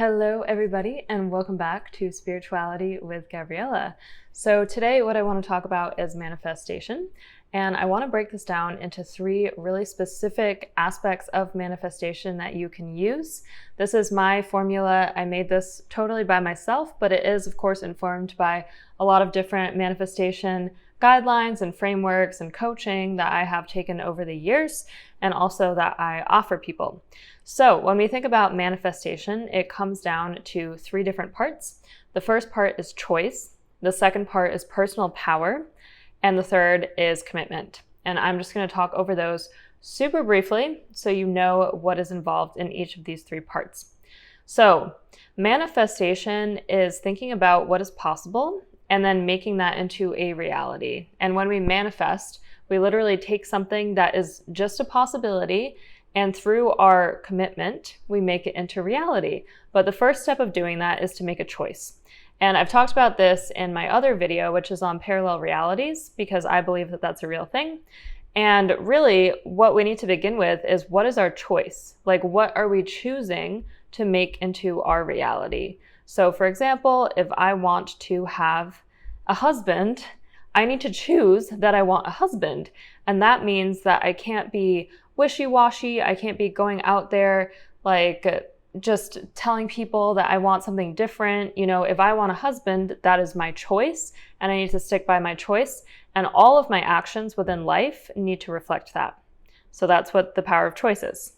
Hello, everybody, and welcome back to Spirituality with Gabriella. So today what I want to talk about is manifestation, and I want to break this down into three really specific aspects of manifestation that you can use. This is my formula. I made this totally by myself, but it is, of course, informed by a lot of different manifestation guidelines and frameworks and coaching that I have taken over the years and also that I offer people. So when we think about manifestation, it comes down to three different parts. The first part is choice. The second part is personal power. And the third is commitment. And I'm just going to talk over those super briefly so you know what is involved in each of these three parts. So manifestation is thinking about what is possible and then making that into a reality. And when we manifest, we literally take something that is just a possibility, and through our commitment, we make it into reality. But the first step of doing that is to make a choice. And I've talked about this in my other video, which is on parallel realities, because I believe that that's a real thing. And really, what we need to begin with is, what is our choice? Like, what are we choosing to make into our reality? So for example, if I want to have a husband, I need to choose that I want a husband. And that means that I can't be wishy-washy. I can't be going out there like just telling people that I want something different. You know, if I want a husband, that is my choice, and I need to stick by my choice. And all of my actions within life need to reflect that. So that's what the power of choice is.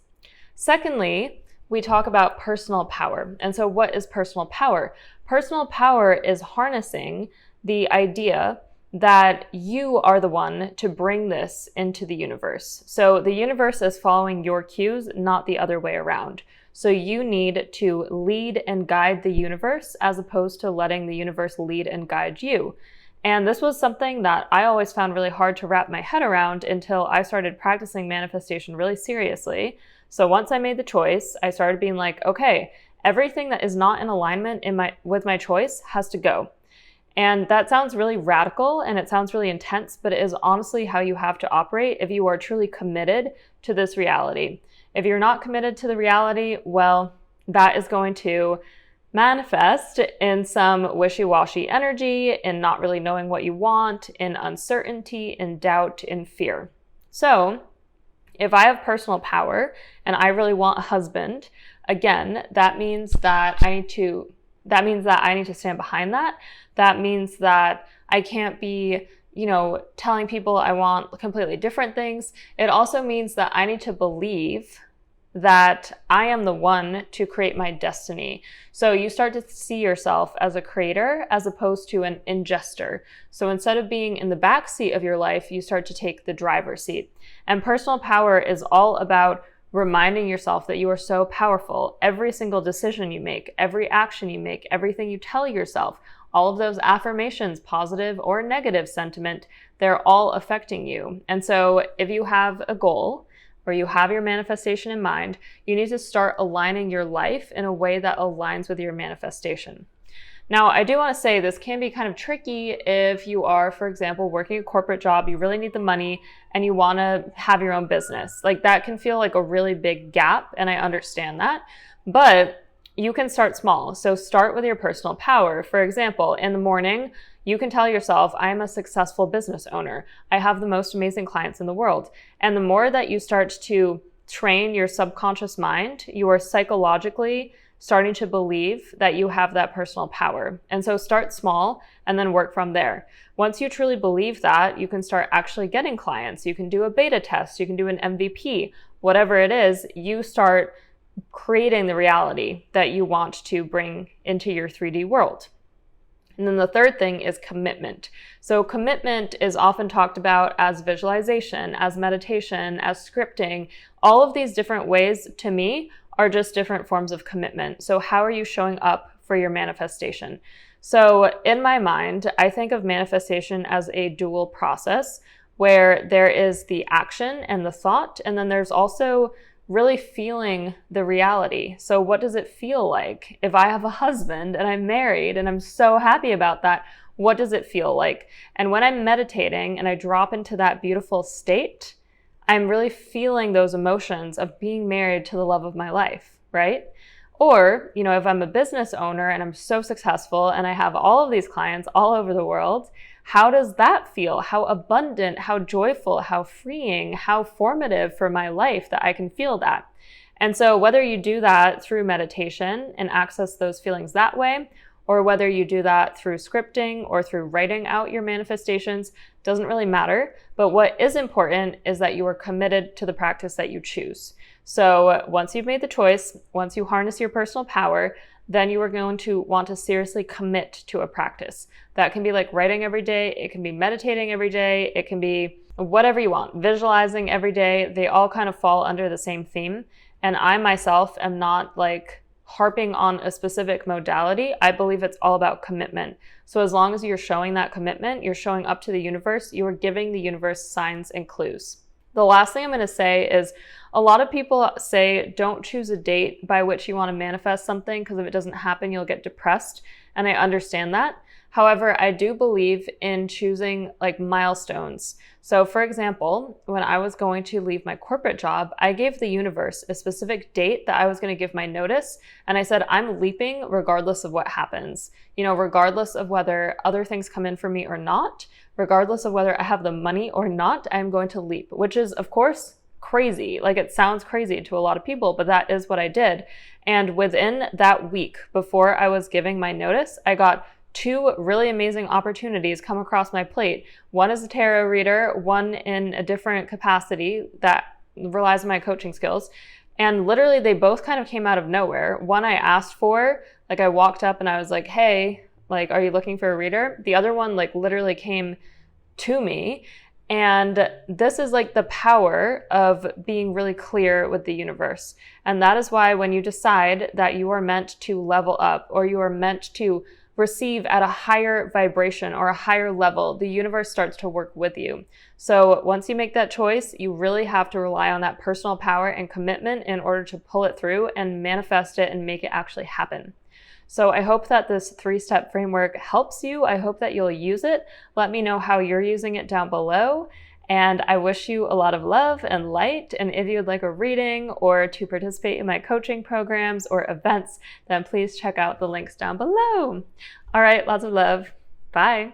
Secondly, we talk about personal power. And so what is personal power? Personal power is harnessing the idea that you are the one to bring this into the universe. So the universe is following your cues, not the other way around. So you need to lead and guide the universe as opposed to letting the universe lead and guide you. And this was something that I always found really hard to wrap my head around until I started practicing manifestation really seriously. So once I made the choice, I started being like, okay, everything that is not in alignment with my choice has to go. And that sounds really radical and it sounds really intense, but it is honestly how you have to operate if you are truly committed to this reality. If you're not committed to the reality, well, that is going to manifest in some wishy-washy energy, in not really knowing what you want, in uncertainty, in doubt, in fear. So if I have personal power and I really want a husband, again, that means that I need to stand behind that. That means that I can't be, telling people I want completely different things. It also means that I need to believe that I am the one to create my destiny. So you start to see yourself as a creator as opposed to an ingester. So instead of being in the back seat of your life, you start to take the driver's seat. And personal power is all about reminding yourself that you are so powerful. Every single decision you make, every action you make, everything you tell yourself, all of those affirmations, positive or negative sentiment, they're all affecting you. And so if you have a goal or you have your manifestation in mind, you need to start aligning your life in a way that aligns with your manifestation. Now, I do want to say this can be kind of tricky if you are, for example, working a corporate job, you really need the money, and you want to have your own business. Like, that can feel like a really big gap, and I understand that. But you can start small. So start with your personal power. For example, in the morning, you can tell yourself, I am a successful business owner. I have the most amazing clients in the world. And the more that you start to train your subconscious mind, you are psychologically starting to believe that you have that personal power. And so start small and then work from there. Once you truly believe that, you can start actually getting clients. You can do a beta test. You can do an MVP. Whatever it is, you start creating the reality that you want to bring into your 3D world. And then the third thing is commitment. So commitment is often talked about as visualization, as meditation, as scripting. All of these different ways, to me, are just different forms of commitment. So how are you showing up for your manifestation? So in my mind, I think of manifestation as a dual process where there is the action and the thought, and then there's also really feeling the reality. So what does it feel like? If I have a husband and I'm married and I'm so happy about that, what does it feel like? And when I'm meditating and I drop into that beautiful state, I'm really feeling those emotions of being married to the love of my life, right? Or, if I'm a business owner and I'm so successful and I have all of these clients all over the world, how does that feel? How abundant, how joyful, how freeing, how formative for my life that I can feel that. And so whether you do that through meditation and access those feelings that way, or whether you do that through scripting or through writing out your manifestations, doesn't really matter. But what is important is that you are committed to the practice that you choose. So once you've made the choice, once you harness your personal power, then you are going to want to seriously commit to a practice. That can be like writing every day. It can be meditating every day. It can be whatever you want, visualizing every day. They all kind of fall under the same theme. And I myself am not like harping on a specific modality. I believe it's all about commitment. So as long as you're showing that commitment, you're showing up to the universe, you are giving the universe signs and clues. The last thing I'm going to say is a lot of people say don't choose a date by which you want to manifest something, because if it doesn't happen, you'll get depressed. And I understand that. However, I do believe in choosing like milestones. So for example, when I was going to leave my corporate job, I gave the universe a specific date that I was going to give my notice. And I said, I'm leaping regardless of what happens, regardless of whether other things come in for me or not, regardless of whether I have the money or not, I'm going to leap, which is of course crazy. Like it sounds crazy to a lot of people, but that is what I did. And within that week before I was giving my notice, I got 2 really amazing opportunities come across my plate. One is a tarot reader, one in a different capacity that relies on my coaching skills. And literally they both kind of came out of nowhere. One I asked for, like I walked up and I was like, hey, like, are you looking for a reader? The other one like literally came to me. And this is like the power of being really clear with the universe. And that is why when you decide that you are meant to level up or you are meant to receive at a higher vibration or a higher level, the universe starts to work with you. So once you make that choice, you really have to rely on that personal power and commitment in order to pull it through and manifest it and make it actually happen. So I hope that this 3-step framework helps you. I hope that you'll use it. Let me know how you're using it down below. And I wish you a lot of love and light. And if you'd like a reading or to participate in my coaching programs or events, then please check out the links down below. All right, lots of love. Bye.